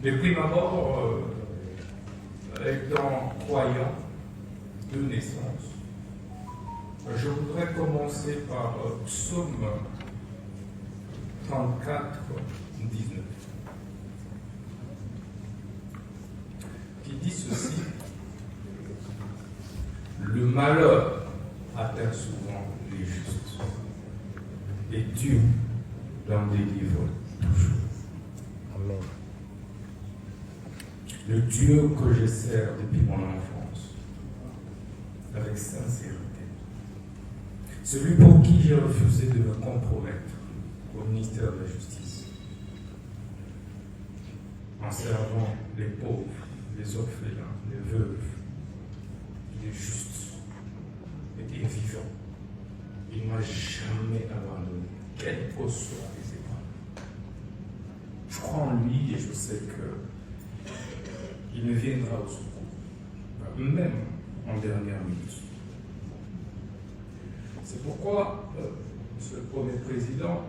Mais prime abord, étant croyant de naissance, je voudrais commencer par Psaume 34, 19, qui dit ceci: le malheur atteint souvent les justes, et Dieu l'en délivre toujours. Amen. Le Dieu que je sers depuis mon enfance, avec sincérité, celui pour qui j'ai refusé de me compromettre au ministère de la Justice, en servant les pauvres, les orphelins, les veuves, les justes et les vivants. Il ne m'a jamais abandonné, quelles que soient les épreuves. Je crois en lui et je sais qu'il me viendra au secours, même en dernière minute. C'est pourquoi, Monsieur le Premier Président,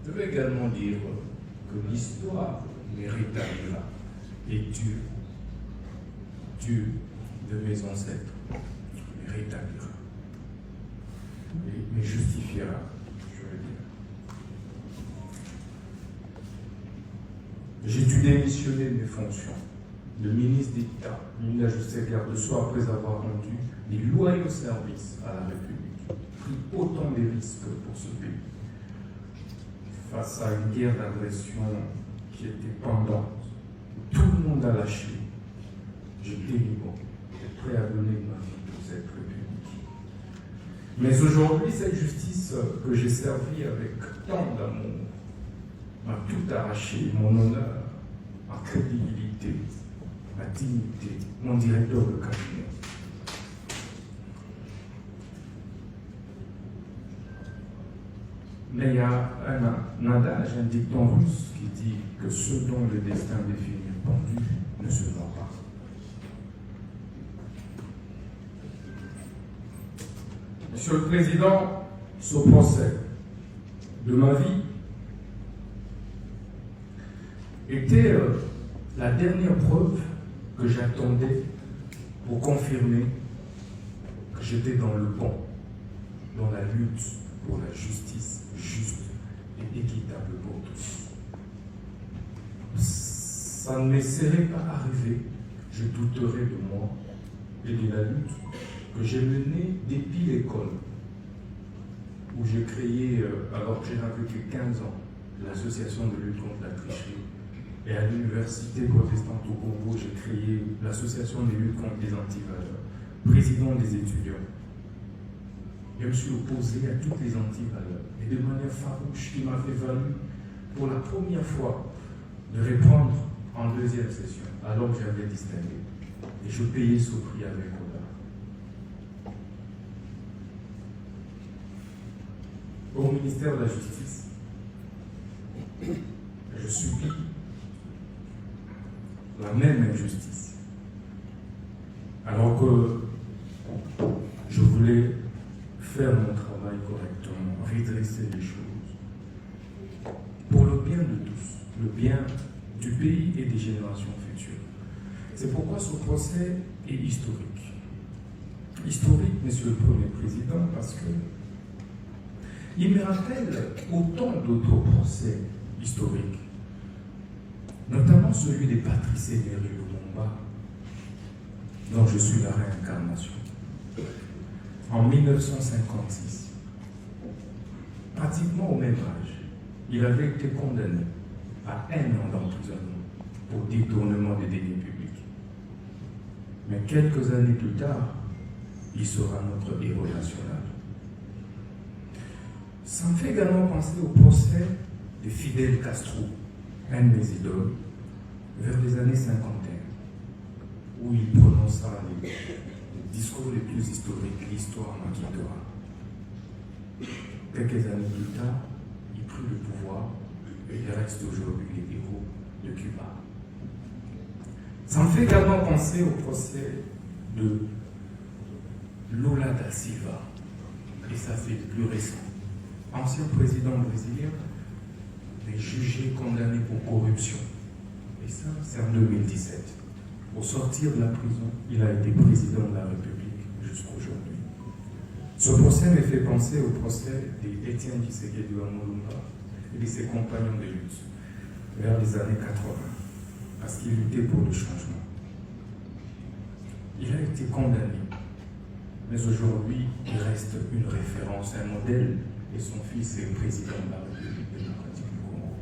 je veux également dire que l'histoire méritera et Dieu de mes ancêtres me rétablira, me justifiera, je veux dire. J'ai dû démissionner de mes fonctions de ministre d'État, ministre de la Justice et garde de soi après avoir rendu des loyaux services à la République, pris autant de risques pour ce pays. Face à une guerre d'agression qui était pendante, tout le monde a lâché. J'étais libre, prêt à donner ma vie pour cette République. Mais aujourd'hui, cette justice que j'ai servie avec tant d'amour m'a tout arraché, mon honneur, ma crédibilité, ma dignité, mon directeur de cabinet. Mais il y a un adage, un dicton russe qui dit que ce dont le destin définit le pendu ne se ment pas. Monsieur le Président, ce procès de ma vie était la dernière preuve que j'attendais pour confirmer que j'étais dans le bon, dans la lutte pour la justice juste et équitable pour tous. Ça ne me serait pas arrivé, je douterais de moi et de la lutte que j'ai menée depuis l'école, où j'ai créé, alors que je n'avais que 15 ans, l'association de lutte contre la tricherie. Et à l'université protestante au Congo, j'ai créé l'association de lutte contre les antivaleurs, président des étudiants. Je me suis opposé à toutes les antivaleurs, et de manière farouche, qui m'a fait valu pour la première fois de répondre en deuxième session, alors que j'avais distingué. Et je payais ce prix avec honneur. Au ministère de la Justice, je subis la même injustice. Alors que je voulais faire mon travail correctement, redresser les choses, pour le bien de tous, le bien du pays et des générations futures. C'est pourquoi ce procès est historique. Historique, Monsieur le Premier Président, parce que il me rappelle autant d'autres procès historiques, notamment celui des Patrice Emery Lumumba, dont je suis la réincarnation. En 1956, pratiquement au même âge, il avait été condamné à 1 an d'emprisonnement pour détournement des deniers publics. Mais quelques années plus tard, il sera notre héros national. Ça me fait également penser au procès de Fidel Castro, un de mes idoles, vers les années 51, où il prononça les discours les plus historiques, l'histoire m'en quittera. Quelques années plus tard, il prit le pouvoir et il reste aujourd'hui les héros de Cuba. Ça me fait également penser au procès de Lula da Silva, et ça c'est le plus récent. Ancien président brésilien, mais jugé, condamné pour corruption. Et appris ça, c'est en 2017. Au sortir de la prison, il a été président de la République jusqu'aujourd'hui. Ce procès me fait penser au procès d'Étienne Tshisekedi Lumumba et de ses compagnons de lutte vers les années 80, parce qu'il luttait pour le changement. Il a été condamné, mais aujourd'hui, il reste une référence, un modèle, et son fils est président de la République démocratique du Congo.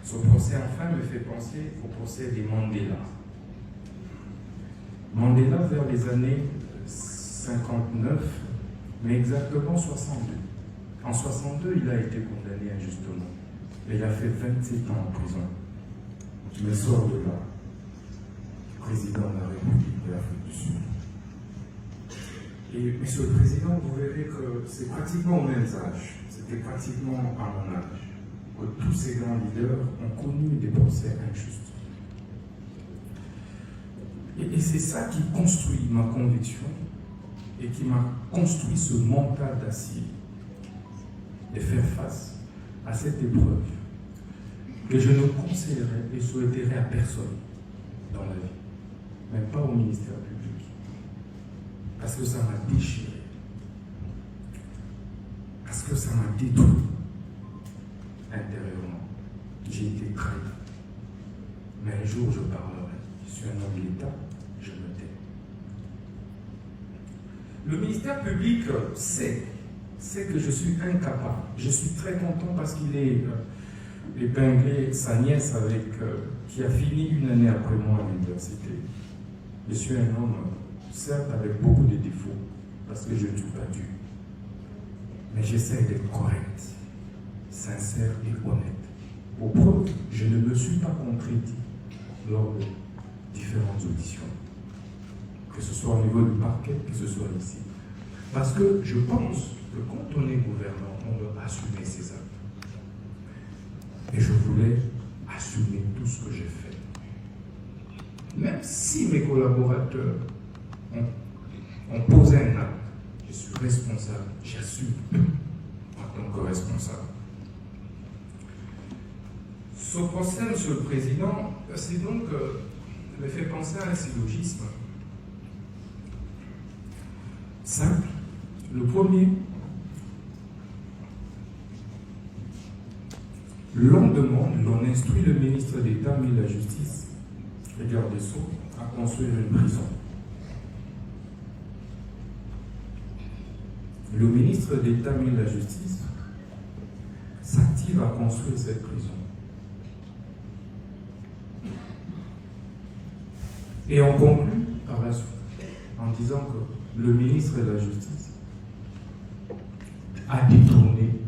Ce procès, enfin, me fait penser au procès des Mandela. Mandela, vers les années 59, mais exactement 62. En 62, il a été condamné injustement. Et il a fait 27 ans en prison. Il sort de là, président de la République de l'Afrique du Sud. Et Monsieur le Président, vous verrez que c'est pratiquement au même âge, c'était pratiquement à mon âge, que tous ces grands leaders ont connu des procès injustes. Et c'est ça qui construit ma conviction et qui m'a construit ce mental d'acier de faire face à cette épreuve que je ne conseillerais et souhaiterais à personne dans la vie, même pas au ministère public, parce que ça m'a déchiré, parce que ça m'a détruit intérieurement. J'ai été trahi. Mais un jour je parlerai. Je suis un homme de l'État, je me tais. Le ministère public sait que je suis incapable. Je suis très content parce qu'il est épinglé sa nièce qui a fini une année après moi à l'université. Je suis un homme, certes avec beaucoup de défauts, parce que je ne suis pas Dieu. Mais j'essaie d'être correct, sincère et honnête. Au preuve, je ne me suis pas contredit lors de différentes auditions, que ce soit au niveau du parquet, que ce soit ici. Parce que je pense que quand on est gouvernant, on doit assumer ses actes. Et je voulais assumer tout ce que j'ai fait. Même si mes collaborateurs ont posé un acte, je suis responsable, j'assume en tant que responsable. Ce procès, Monsieur le Président, c'est donc me fait penser à un syllogisme simple. Le premier, l'on demande, l'on instruit le ministre d'État, mais la justice, le garde des Sceaux, à construire une prison. Le ministre d'État, mais la justice, s'active à construire cette prison. Et on conclut par la suite en disant que le ministre de la Justice a détourné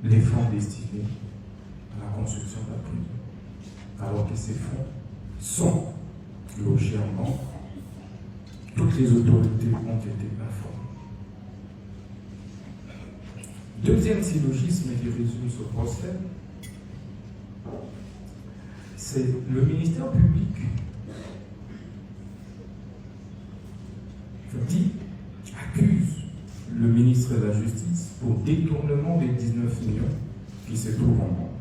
les fonds destinés à la construction de la prison, alors que ces fonds sont logés en banque. Toutes les autorités ont été informées. Deuxième syllogisme qui résume ce procès, c'est le ministère public accuse le ministre de la Justice pour détournement des 19 millions qui se trouvent en banque.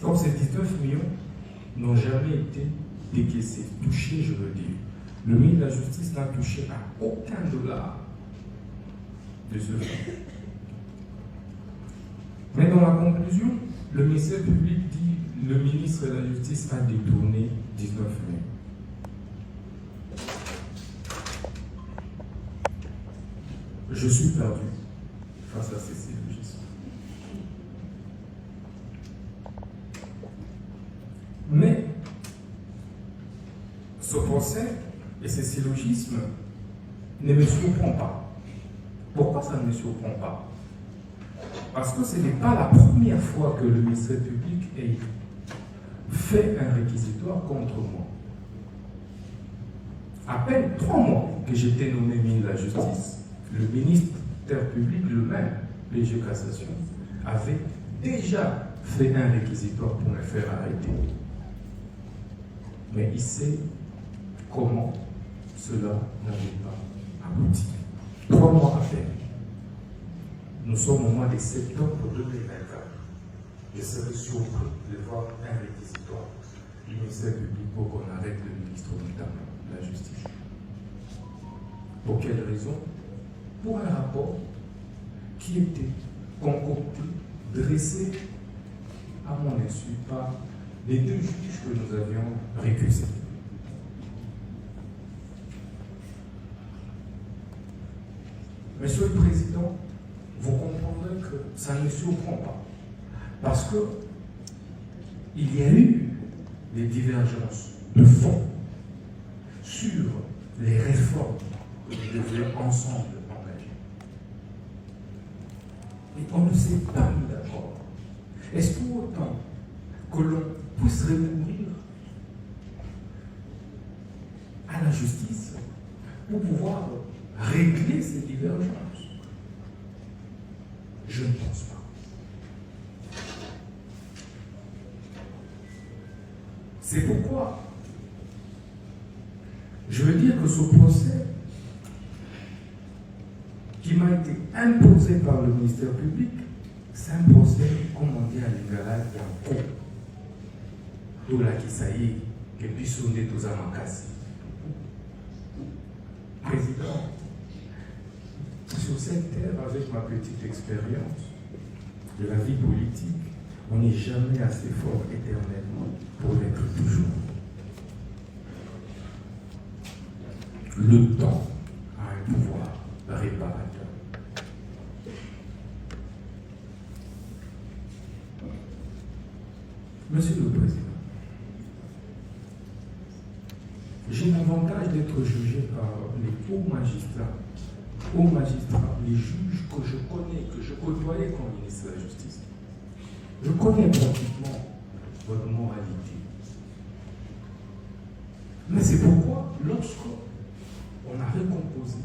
Comme ces 19 millions n'ont jamais été décaissés, touchés, je veux dire. Le ministre de la Justice n'a touché à aucun dollar de ce fonds. Mais dans la conclusion, le ministère public dit que le ministre de la Justice a détourné 19 millions. Je suis perdu face à ces syllogismes. Mais ce procès et ces syllogismes ne me surprend pas. Pourquoi ça ne me surprend pas? Parce que ce n'est pas la première fois que le ministère public ait fait un réquisitoire contre moi. À peine 3 mois que j'étais nommé ministre de la Justice, le ministère public, le même, PG Cassation, avait déjà fait un réquisitoire pour me faire arrêter. Mais il sait comment cela n'avait pas abouti. 3 mois à peine. Nous sommes au mois de septembre 2024. je serais surpris de voir un réquisitoire du ministère public pour qu'on arrête le ministre notamment de la Justice. Pour quelle raison? Pour un rapport qui était concocté, dressé à mon insu par les deux juges que nous avions récusés. Monsieur le Président, vous comprendrez que ça ne me surprend pas. Parce que il y a eu des divergences de fond sur les réformes que nous devions ensemble engager. Et on ne s'est pas mis d'accord. Est-ce pour autant que l'on puisse recourir à la justice pour pouvoir régler ces divergences? Je ne pense pas. C'est pourquoi je veux dire que ce procès qui m'a été imposé par le ministère public, c'est un procès, comme on dit à libéral, qui est en cours. Tout là qui s'aille, que puisse on tous à ma casse. Président, sur cette terre, avec ma petite expérience de la vie politique, on n'est jamais assez fort éternellement pour l'être toujours. Le temps a un pouvoir réparateur. Monsieur le Président, j'ai l'avantage d'être jugé par les hauts magistrats, les juges que je connais, que je côtoyais comme ministre de la Justice. Je connais pratiquement votre moralité. Mais c'est pourquoi, lorsqu'on a recomposé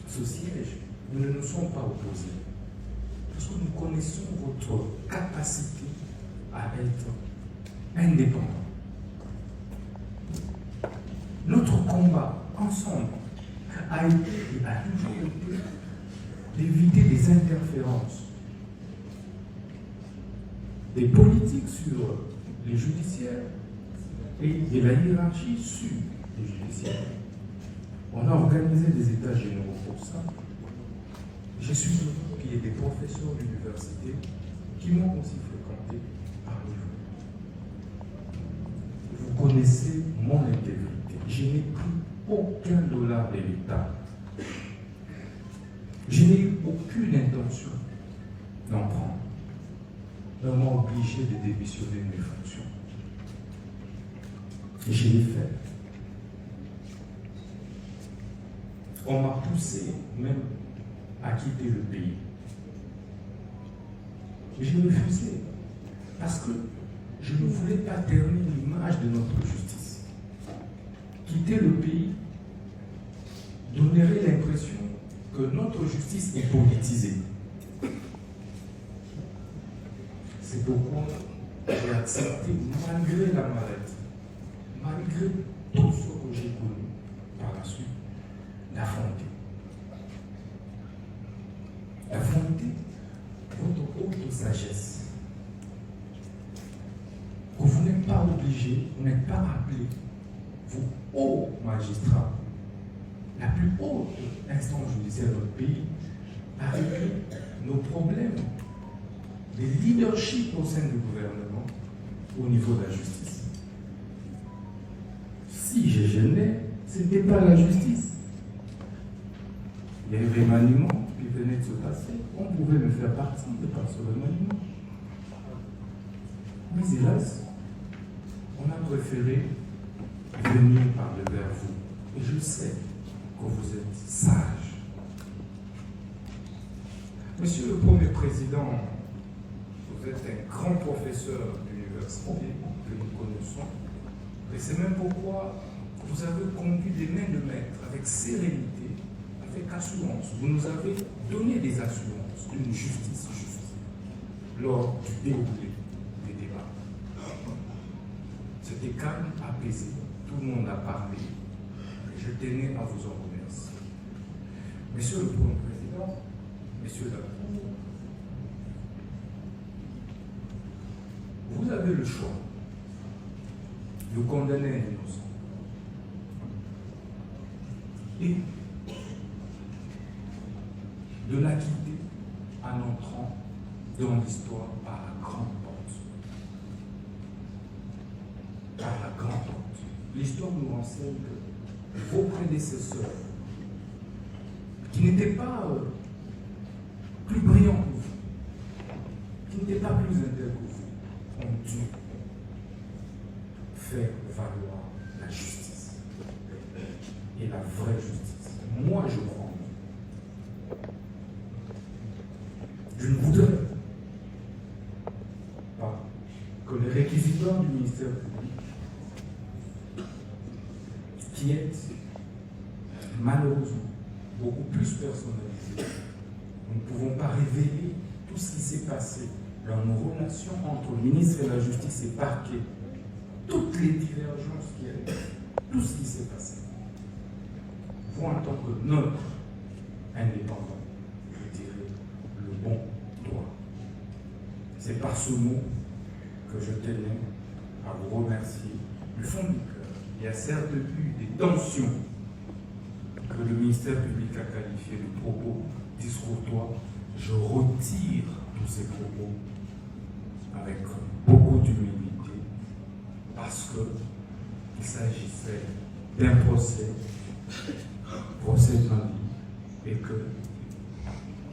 ce siège, nous ne nous sommes pas opposés. Parce que nous connaissons votre capacité à être indépendant. Notre combat ensemble a été et a toujours été d'éviter des interférences des politiques sur les judiciaires et de la hiérarchie sur les judiciaires. On a organisé des états généraux pour ça. Je suis sûr qu'il y a des professeurs d'université qui m'ont aussi fréquenté parmi vous. Vous connaissez mon intégrité. Je n'ai pris aucun dollar de l'État. Je n'ai eu aucune intention d'en prendre. On m'a obligé de démissionner de mes fonctions. Et je l'ai fait. On m'a poussé même à quitter le pays. Et j'ai refusé. Parce que je ne voulais pas ternir l'image de notre justice. Quitter le pays donnerait l'impression que notre justice est politisée. C'est pourquoi j'ai accepté, malgré la maladie, malgré tout ce que j'ai connu par la suite, d'affronter. D'affronter votre haute sagesse. Que vous n'êtes pas obligé, vous n'êtes pas appelé, vous, hauts magistrats, la plus haute instance judiciaire de notre pays, à régler nos problèmes de leadership au sein du gouvernement au niveau de la justice. Si je gênais, ce n'était pas la justice. Il y a eu un remaniement qui venait de se passer. On pouvait me faire partie de par ce remaniement. Mais hélas, on a préféré venir parler vers vous. Et je sais que vous êtes sage. Monsieur le Premier Président, vous êtes un grand professeur d'université que nous connaissons. Et c'est même pourquoi vous avez conduit des mains de maître avec sérénité, avec assurance. Vous nous avez donné des assurances d'une justice juste lors du déroulé des débats. C'était calme, apaisé. Tout le monde a parlé. Et je tenais à vous en remercier. Monsieur le Premier Président, Messieurs la Cour, vous avez le choix de condamner un innocent et de l'acquitter en entrant dans l'histoire par la grande porte. Par la grande porte. L'histoire nous renseigne que vos prédécesseurs, qui n'étaient pas plus brillants que vous, qui n'étaient pas plus intègres que vous, ont dû faire valoir la justice. Et la vraie justice. Moi, je crois. Je ne voudrais pas que les réquisiteurs du ministère public, qui est malheureusement beaucoup plus personnalisé, nous ne pouvons pas révéler tout ce qui s'est passé dans nos relations entre le ministre et la Justice et parquet, toutes les divergences qu'il y a eu, tout ce qui s'est passé. Vous, en tant que notre indépendant, je dirais le bon droit. C'est par ce mot que je tenais à vous remercier du fond du cœur. Il y a certes eu des tensions que le ministère public a qualifiées de propos discourtois. Je retire tous ces propos avec beaucoup d'humilité parce qu'il s'agissait d'un procès de ma vie et que...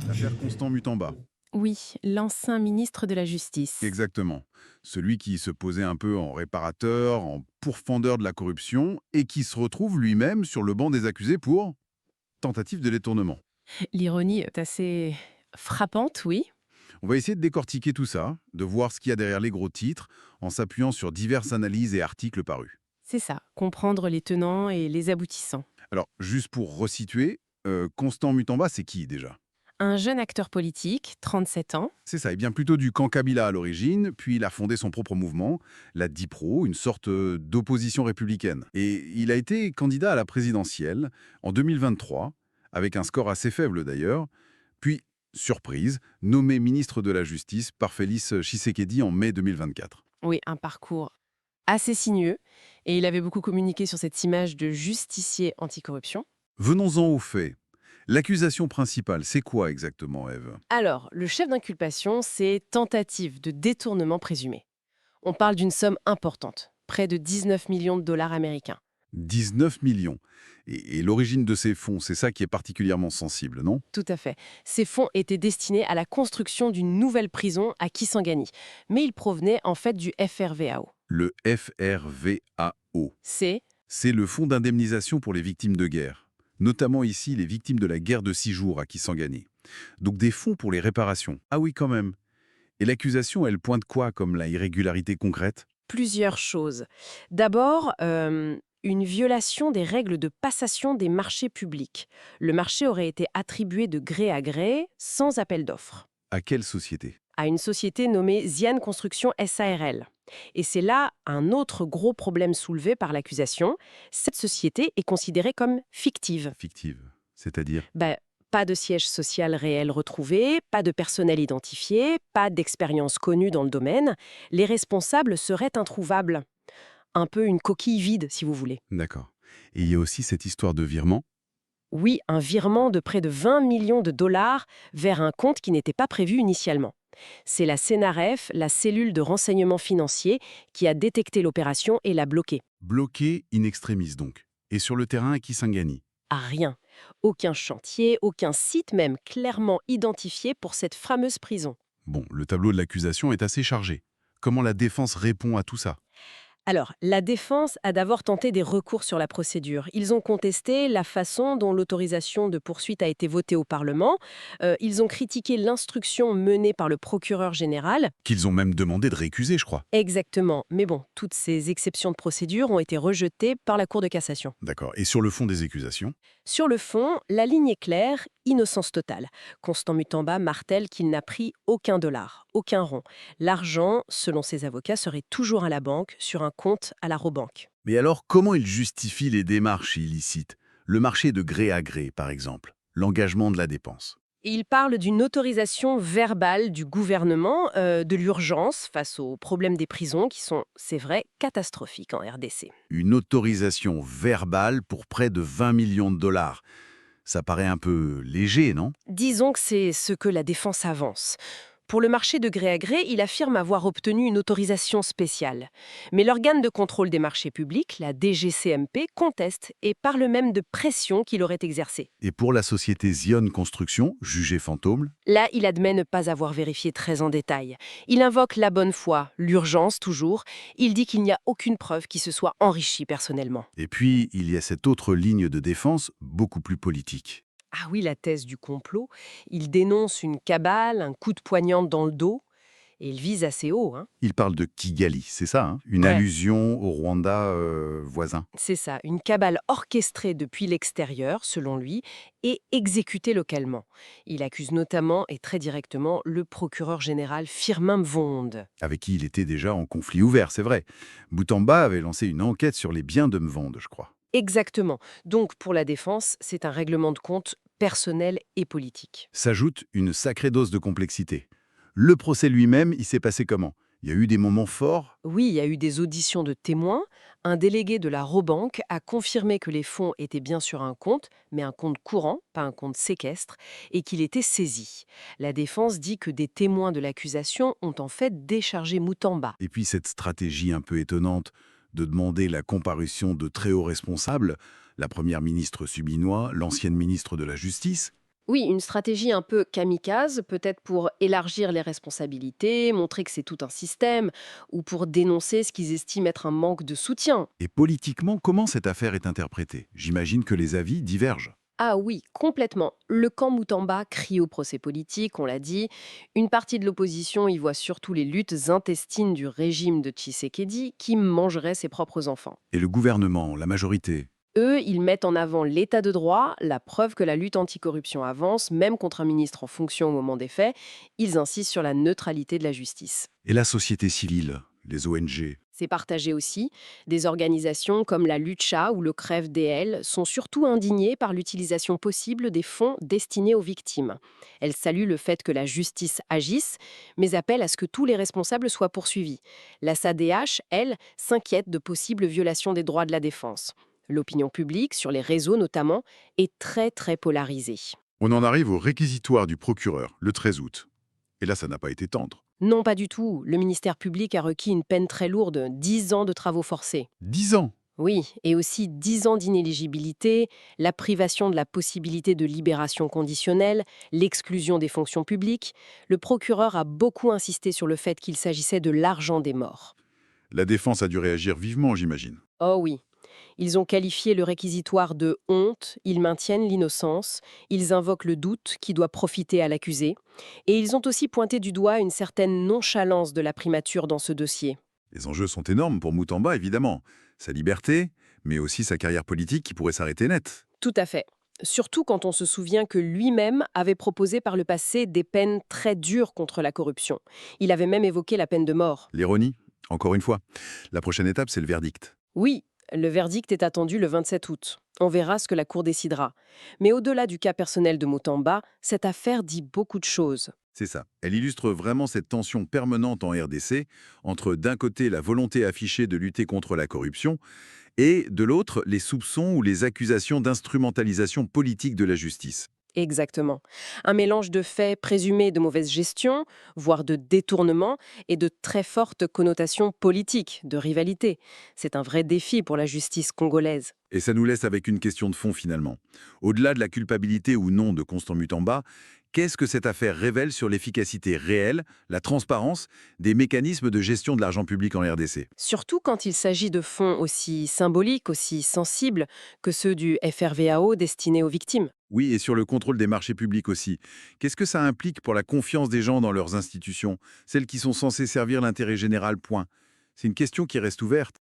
L'affaire Constant Mutamba. Oui, l'ancien ministre de la Justice. Exactement. Celui qui se posait un peu en réparateur, en pourfendeur de la corruption, et qui se retrouve lui-même sur le banc des accusés pour tentative de détournement. L'ironie est assez frappante, oui. On va essayer de décortiquer tout ça, de voir ce qu'il y a derrière les gros titres, en s'appuyant sur diverses analyses et articles parus. C'est ça, comprendre les tenants et les aboutissants. Alors, juste pour resituer, Constant Mutamba, c'est qui déjà ? Un jeune acteur politique, 37 ans. C'est ça, il vient plutôt du camp Kabila à l'origine, puis il a fondé son propre mouvement, la DIPRO, une sorte d'opposition républicaine. Et il a été candidat à la présidentielle en 2023, avec un score assez faible d'ailleurs, puis, surprise, nommé ministre de la Justice par Félix Tshisekedi en mai 2024. Oui, un parcours assez sinueux, et il avait beaucoup communiqué sur cette image de justicier anticorruption. Venons-en aux faits. L'accusation principale, c'est quoi exactement, Ève ? Alors, le chef d'inculpation, c'est tentative de détournement présumé. On parle d'une somme importante, près de 19 millions de dollars américains. 19 millions. Et l'origine de ces fonds, c'est ça qui est particulièrement sensible, non ? Tout à fait. Ces fonds étaient destinés à la construction d'une nouvelle prison à Kisangani, mais ils provenaient en fait du FRVAO. Le FRVAO. C'est le fonds d'indemnisation pour les victimes de guerre, notamment ici les victimes de la guerre de 6 jours à Kisangani. Donc des fonds pour les réparations. Ah oui, quand même. Et l'accusation, elle pointe quoi comme la irrégularité concrète ? Plusieurs choses. D'abord, une violation des règles de passation des marchés publics. Le marché aurait été attribué de gré à gré, sans appel d'offres. À quelle société ? À une société nommée Ziane Construction SARL. Et c'est là un autre gros problème soulevé par l'accusation. Cette société est considérée comme fictive. Fictive, c'est-à-dire ? Pas de siège social réel retrouvé, pas de personnel identifié, pas d'expérience connue dans le domaine. Les responsables seraient introuvables. Un peu une coquille vide, si vous voulez. D'accord. Et il y a aussi cette histoire de virement ? Oui, un virement de près de 20 millions de dollars vers un compte qui n'était pas prévu initialement. C'est la CNRF, la cellule de renseignement financier, qui a détecté l'opération et l'a bloquée. Bloqué in extremis donc. Et sur le terrain à Kisangani ? À rien. Aucun chantier, aucun site même clairement identifié pour cette fameuse prison. Bon, le tableau de l'accusation est assez chargé. Comment la défense répond à tout ça ? Alors, la défense a d'abord tenté des recours sur la procédure. Ils ont contesté la façon dont l'autorisation de poursuite a été votée au Parlement. Ils ont critiqué l'instruction menée par le procureur général. Qu'ils ont même demandé de récuser, je crois. Exactement. Mais bon, toutes ces exceptions de procédure ont été rejetées par la Cour de cassation. D'accord. Et sur le fond des accusations ? Sur le fond, la ligne est claire, innocence totale. Constant Mutamba martèle qu'il n'a pris aucun dollar, aucun rond. L'argent, selon ses avocats, serait toujours à la banque, sur un compte à la Robanque. Mais alors, comment il justifie les démarches illicites ? Le marché de gré à gré, par exemple. L'engagement de la dépense. Et il parle d'une autorisation verbale du gouvernement de l'urgence face aux problèmes des prisons qui sont, c'est vrai, catastrophiques en RDC. Une autorisation verbale pour près de 20 millions de dollars. Ça paraît un peu léger, non? Disons que c'est ce que la défense avance. Pour le marché de gré à gré, il affirme avoir obtenu une autorisation spéciale. Mais l'organe de contrôle des marchés publics, la DGCMP, conteste et parle même de pression qu'il aurait exercée. Et pour la société Zion Construction, jugée fantôme, Là, il admet ne pas avoir vérifié très en détail. Il invoque la bonne foi, l'urgence toujours. Il dit qu'il n'y a aucune preuve qui se soit enrichi personnellement. et puis il y a cette autre ligne de défense, beaucoup plus politique. Ah oui, la thèse du complot. Il dénonce une cabale, un coup de poignante dans le dos, et il vise assez haut, hein. Il parle de Kigali, c'est ça, hein? Une Ouais. allusion au Rwanda voisin. C'est ça, une cabale orchestrée depuis l'extérieur, selon lui, et exécutée localement. Il accuse notamment et très directement le procureur général Firmin Mvonde. Avec qui il était déjà en conflit ouvert, c'est vrai. Boutamba avait lancé une enquête sur les biens de Mvonde, je crois. Exactement. Donc, pour la défense, c'est un règlement de compte personnel et politique. S'ajoute une sacrée dose de complexité. Le procès lui-même, il s'est passé comment? Il y a eu des moments forts? Oui, il y a eu des auditions de témoins. Un délégué de la Robank a confirmé que les fonds étaient bien sur un compte, mais un compte courant, pas un compte séquestre, et qu'il était saisi. La défense dit que des témoins de l'accusation ont en fait déchargé Moutamba. Et puis cette stratégie un peu étonnante de demander la comparution de très hauts responsables, la première ministre Subinois, l'ancienne ministre de la Justice. Oui, une stratégie un peu kamikaze, peut-être pour élargir les responsabilités, montrer que c'est tout un système, ou pour dénoncer ce qu'ils estiment être un manque de soutien. Et politiquement, comment cette affaire est interprétée? J'imagine que les avis divergent. Ah oui, complètement. Le camp Moutamba crie au procès politique, on l'a dit. Une partie de l'opposition y voit surtout les luttes intestines du régime de Tshisekedi qui mangerait ses propres enfants. Et le gouvernement, la majorité? Eux, ils mettent en avant l'état de droit, la preuve que la lutte anticorruption avance, même contre un ministre en fonction au moment des faits. Ils insistent sur la neutralité de la justice. Et la société civile, les ONG? C'est partagé aussi. Des organisations comme la Lucha ou le Crève DL sont surtout indignées par l'utilisation possible des fonds destinés aux victimes. Elles saluent le fait que la justice agisse, mais appellent à ce que tous les responsables soient poursuivis. La SADH, elle, s'inquiète de possibles violations des droits de la défense. L'opinion publique, sur les réseaux notamment, est très très polarisée. On en arrive au réquisitoire du procureur, le 13 août. Et là, ça n'a pas été tendre. Non, pas du tout. Le ministère public a requis une peine très lourde, 10 ans de travaux forcés. 10 ans! Oui, et aussi 10 ans d'inéligibilité, la privation de la possibilité de libération conditionnelle, l'exclusion des fonctions publiques. Le procureur a beaucoup insisté sur le fait qu'il s'agissait de l'argent des morts. La défense a dû réagir vivement, j'imagine. Oh oui. Ils ont qualifié le réquisitoire de honte, ils maintiennent l'innocence, ils invoquent le doute qui doit profiter à l'accusé, et ils ont aussi pointé du doigt une certaine nonchalance de la primature dans ce dossier. Les enjeux sont énormes pour Moutamba, évidemment. Sa liberté, mais aussi sa carrière politique qui pourrait s'arrêter net. Tout à fait. Surtout quand on se souvient que lui-même avait proposé par le passé des peines très dures contre la corruption. Il avait même évoqué la peine de mort. L'ironie, encore une fois. La prochaine étape, c'est le verdict. Oui, le verdict est attendu le 27 août. On verra ce que la Cour décidera. Mais au-delà du cas personnel de Moutamba, cette affaire dit beaucoup de choses. C'est ça. Elle illustre vraiment cette tension permanente en RDC entre, d'un côté, la volonté affichée de lutter contre la corruption et, de l'autre, les soupçons ou les accusations d'instrumentalisation politique de la justice. Exactement. Un mélange de faits présumés de mauvaise gestion, voire de détournement, et de très fortes connotations politiques, de rivalité. C'est un vrai défi pour la justice congolaise. Et ça nous laisse avec une question de fond finalement. Au-delà de la culpabilité ou non de Constant Mutamba, qu'est-ce que cette affaire révèle sur l'efficacité réelle, la transparence des mécanismes de gestion de l'argent public en RDC? Surtout quand il s'agit de fonds aussi symboliques, aussi sensibles que ceux du FRVAO destinés aux victimes. Oui, et sur le contrôle des marchés publics aussi. Qu'est-ce que ça implique pour la confiance des gens dans leurs institutions, celles qui sont censées servir l'intérêt général, point? C'est une question qui reste ouverte.